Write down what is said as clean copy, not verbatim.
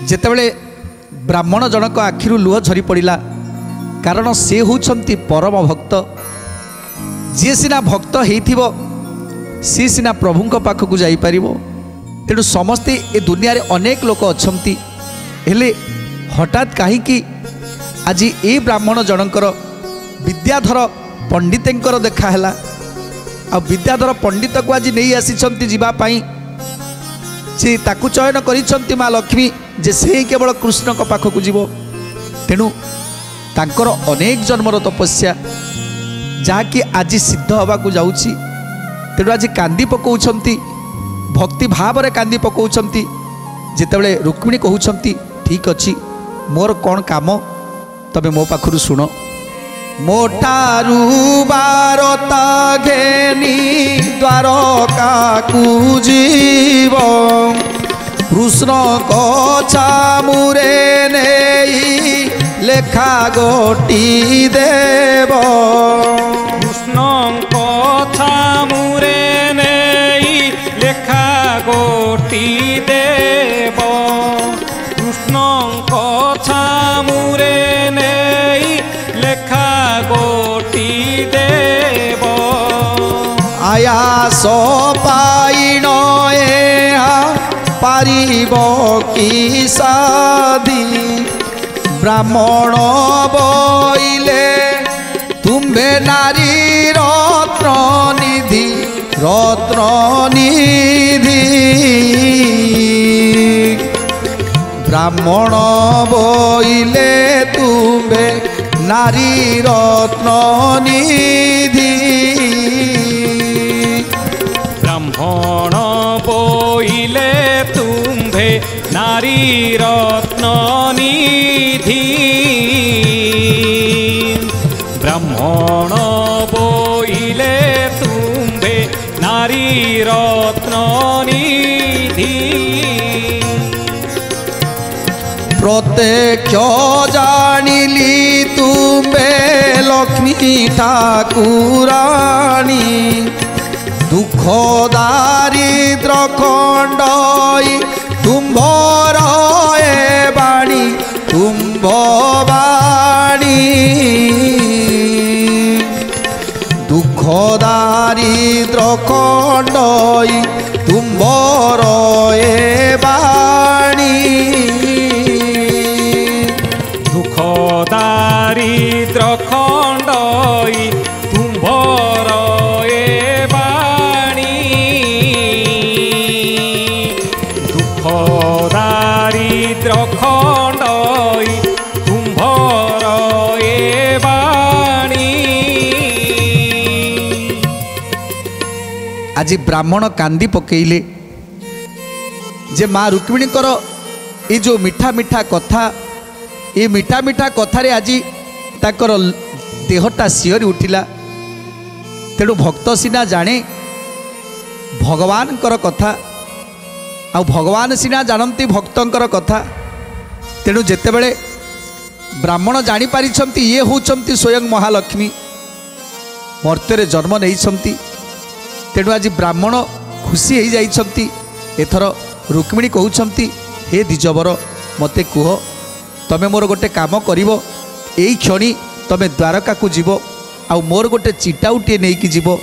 जेतेबेले ब्राह्मण जनक आखिरु लुह झरी पड़ा कारण से होउछंती परम भक्त जी सीना भक्त होइथिबो सी सीना प्रभुंक पाखकु जाई परिबो। तेणु समस्ते ए दुनिया रे अनेक लोक अछंती हेले हठात कहीं आज ए ब्राह्मण जनकर विद्याधर पंडितंकर देखाला आ विद्याधर पंडित को आज नहीं आसी जीवाई से ताकू चयन करिसंती माँ लक्ष्मी जे से केवल कृष्ण को पाखक जीव। तेणु तांकर अनेक जन्मर तपस्या जहाँकि आज सिद्ध होगाकू जाउछि। तेणु आज कांदी पकाउछंती भक्ति भाव रे कांदी पकाउछंती। जेतेबेले रुक्मिणी कहउछंती ठीक अछि मोर कौन काम तबे मो पाखरु सुनो। मोठारू बारता घेनी द्वारका कू जीव कृष्ण को चामुरे नेई लेखा गोटी देव। कृष्ण को चामुरे नेई लेखा गोटी देव। कृष्ण को चामुरे नेई लेखा गोटी देव। आयास पाइण पारिब की साधी ब्राह्मण बोइले तुम्बे नारी रत्न निधि रत्न निधि। ब्राह्मण बोइले तुम्बे नारी रत्न निधि। ब्राह्मण बोइले तुम्भे नारी रत्न निधि। ब्राह्मण बोइले तुम्भे नारी रत्न निधि। प्रत्यक्ष जानिली तुम्बे लक्ष्मी ठाकुराणी दुख दारिद्र खंडई तुम्भर ए बाणी तुम्भ बाणी। दुख दारिद्र खंडई तुम्भर ए बाणी। दुख दारिद्र खंडई तुम्भर ए बाणी। दुख दारिद्र खंडई तुम्भर ए बाणी। आज ब्राह्मण कांदी पकेइले जे माँ रुक्मिणीकर ये जो मीठा मीठा कथा ये मीठा मीठा कथारे आज ताकर देहटा सिहरी उठिला। तेणु भक्त सीना जाने भगवानकर कथा आ भगवान सीना जानती भक्तंकर कथा। तेणु जेतेबेले ब्राह्मण जानी पारिछंती ये होउछंती स्वयं महालक्ष्मी मर्त्य जन्म नहीं। तेणु आज ब्राह्मण खुशी हो जाइछंती। एथर रुक्मिणी कहउछंती हे द्विजवर मते कुह तमे मोर गोटे काम करिवो एई क्षणी तमे द्वारका को जीवो आ मोर गोटे चिटाउटे नहीं कि जीवो